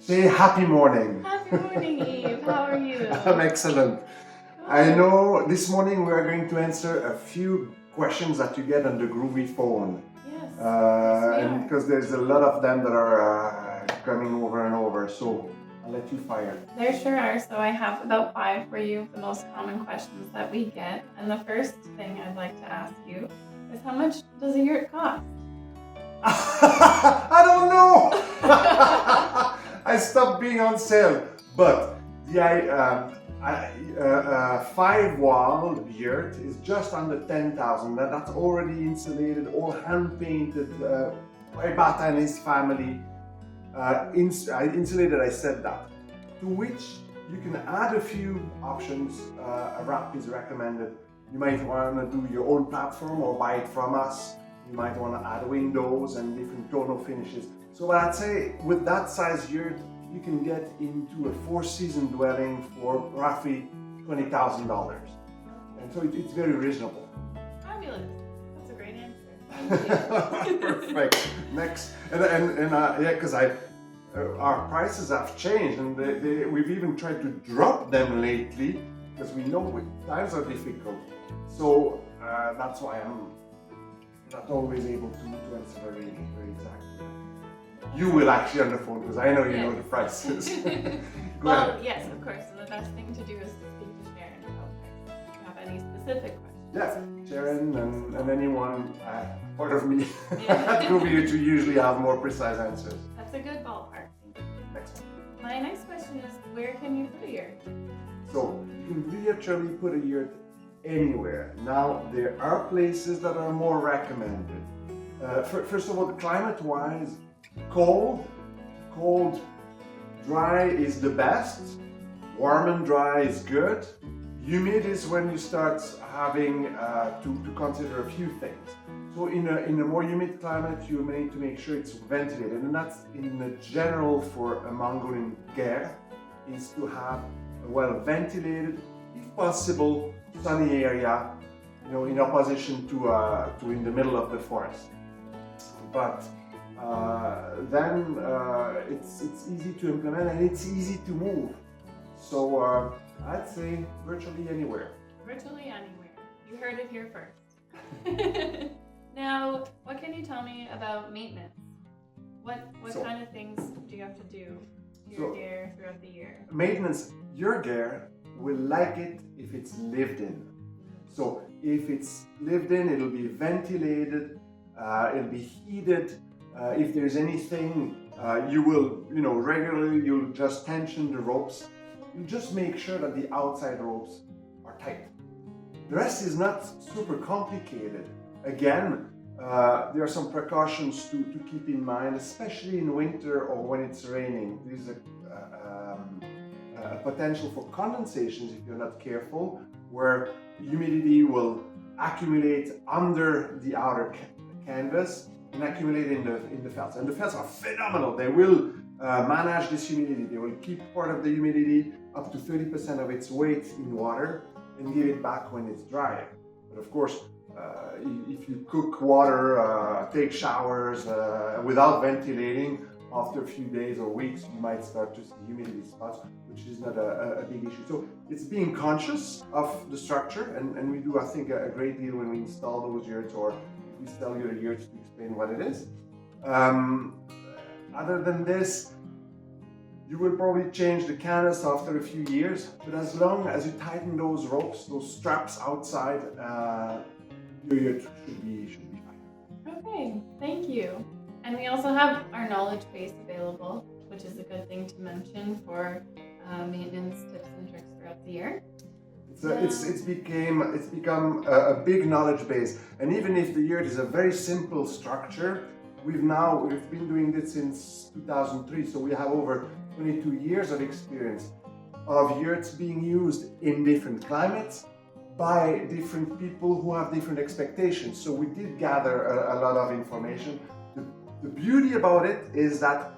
Say happy morning. Happy morning, Eve. How are you? I'm excellent. I know this morning we are going to answer a few questions that you get on the Groovy phone. Yes. And because there's a lot of them that are coming over and over, so I'll let you fire. There sure are. So I have about 5 for you, the most common questions that we get. And the first thing I'd like to ask you is, how much does a yurt cost? I don't know. I stopped being on sale, but the 5-wall yurt is just under 10,000. That's already insulated, all hand painted by Bata and his family. Insulated, I said that. To which you can add a few options. A wrap is recommended. You might want to do your own platform or buy it from us. You might want to add windows and different tonal finishes. So I'd say with that size yurt, you can get into a 4-season dwelling for roughly $20,000. And so it's very reasonable. Fabulous. That's a great answer. Thank you. Perfect. Next. Yeah, because our prices have changed, and we've even tried to drop them lately because we know times are difficult. So that's why I'm not always able to answer very exactly. You will actually on the phone because I know you know the prices. Well, ahead. Yes, of course. So the best thing to do is to speak to Sharon about prices. If you have any specific questions. Yeah, Sharon and anyone part of me at Groovy to usually have more precise answers. That's a good ballpark. Next one. My next question is, where can you put a yurt? So you can literally put a yurt anywhere. Now there are places that are more recommended. First of all, climate-wise, cold, dry is the best. Warm and dry is good. Humid is when you start having to consider a few things. So in a more humid climate, you may need to make sure it's ventilated, and that's in the general for a Mongolian ger, is to have a well ventilated, if possible, sunny area, in opposition to in the middle of the forest. But then it's easy to implement and it's easy to move. So I'd say virtually anywhere. Virtually anywhere. You heard it here first. Now, what can you tell me about maintenance? What kind of things do you have to do to your gear throughout the year? Maintenance, your gear will like it if it's lived in. So if it's lived in, it'll be ventilated, it'll be heated. If there's anything, you will, regularly, you'll just tension the ropes. You just make sure that the outside ropes are tight. The rest is not super complicated. Again, there are some precautions to keep in mind, especially in winter or when it's raining. There's a potential for condensations if you're not careful, where humidity will accumulate under the outer canvas and accumulate in the felts. And the felts are phenomenal. They will manage this humidity. They will keep part of the humidity up to 30% of its weight in water and give it back when it's dry. But of course, if you cook water, take showers without ventilating, after a few days or weeks, you might start to see humidity spots, which is not a big issue. So it's being conscious of the structure, and we do, I think, a great deal when we install those yurts, or we sell you a yurt to explain what it is. Other than this, you will probably change the canvas after a few years, but as long as you tighten those ropes, those straps outside, your yurt should be fine. Okay, thank you. And we also have our knowledge base available, which is a good thing to mention for maintenance tips and tricks throughout the year. It's become a big knowledge base, and even if the yurt is a very simple structure, we've been doing this since 2003, so we have over 22 years of experience of yurts being used in different climates by different people who have different expectations. So we did gather a lot of information. The beauty about it is that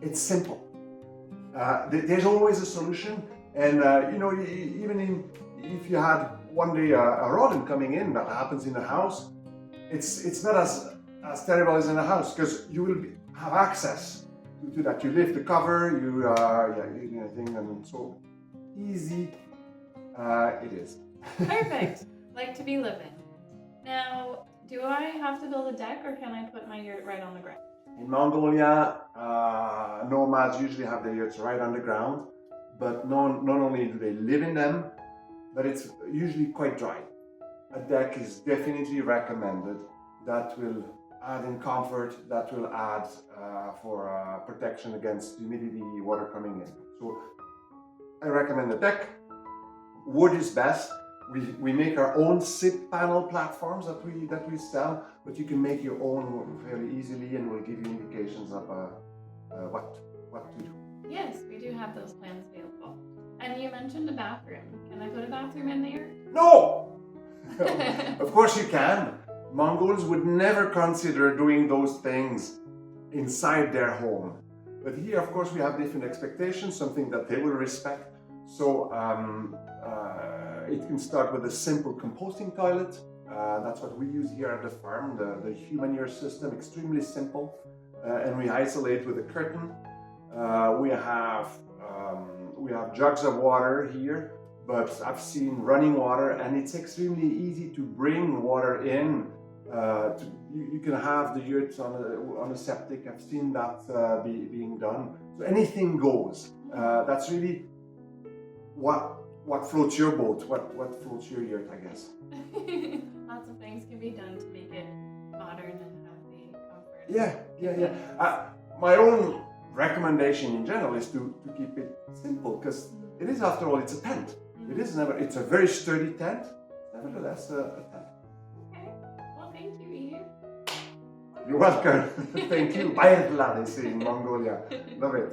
it's simple. There's always a solution, and even if you had one day a rodent coming in that happens in a house, it's not as terrible as in a house, because you will have access do that. You lift the cover, you thing, and so easy it is. Perfect. Like to be living. Now, do I have to build a deck or can I put my yurt right on the ground? In Mongolia, nomads usually have their yurts right on the ground, but not only do they live in them, but it's usually quite dry. A deck is definitely recommended. That will add in comfort, that will add for protection against humidity, water coming in. So I recommend a deck. Wood is best. We make our own SIP panel platforms that we sell, but you can make your own fairly easily, and we'll give you indications of what to do. Yes, we do have those plans available. And you mentioned a bathroom. Can I put a bathroom in there? No! Of course you can. Mongols would never consider doing those things inside their home. But here, of course, we have different expectations, something that they will respect. So it can start with a simple composting toilet. That's what we use here at the farm, the human ear system, extremely simple. And we isolate with a curtain. We have jugs of water here, but I've seen running water, and it's extremely easy to bring water in. You can have the yurts on a septic. I've seen that being done. So anything goes. That's really what floats your boat, what floats your yurt, I guess. Lots of things can be done to make it modern and have the comfort. Yeah. My own recommendation in general is to keep it simple, because it is, after all, it's a tent. It's a very sturdy tent, nevertheless a tent. Okay, well, thank you, Yurt. You're welcome. Thank you. Bayadla, they say in Mongolia. Love it.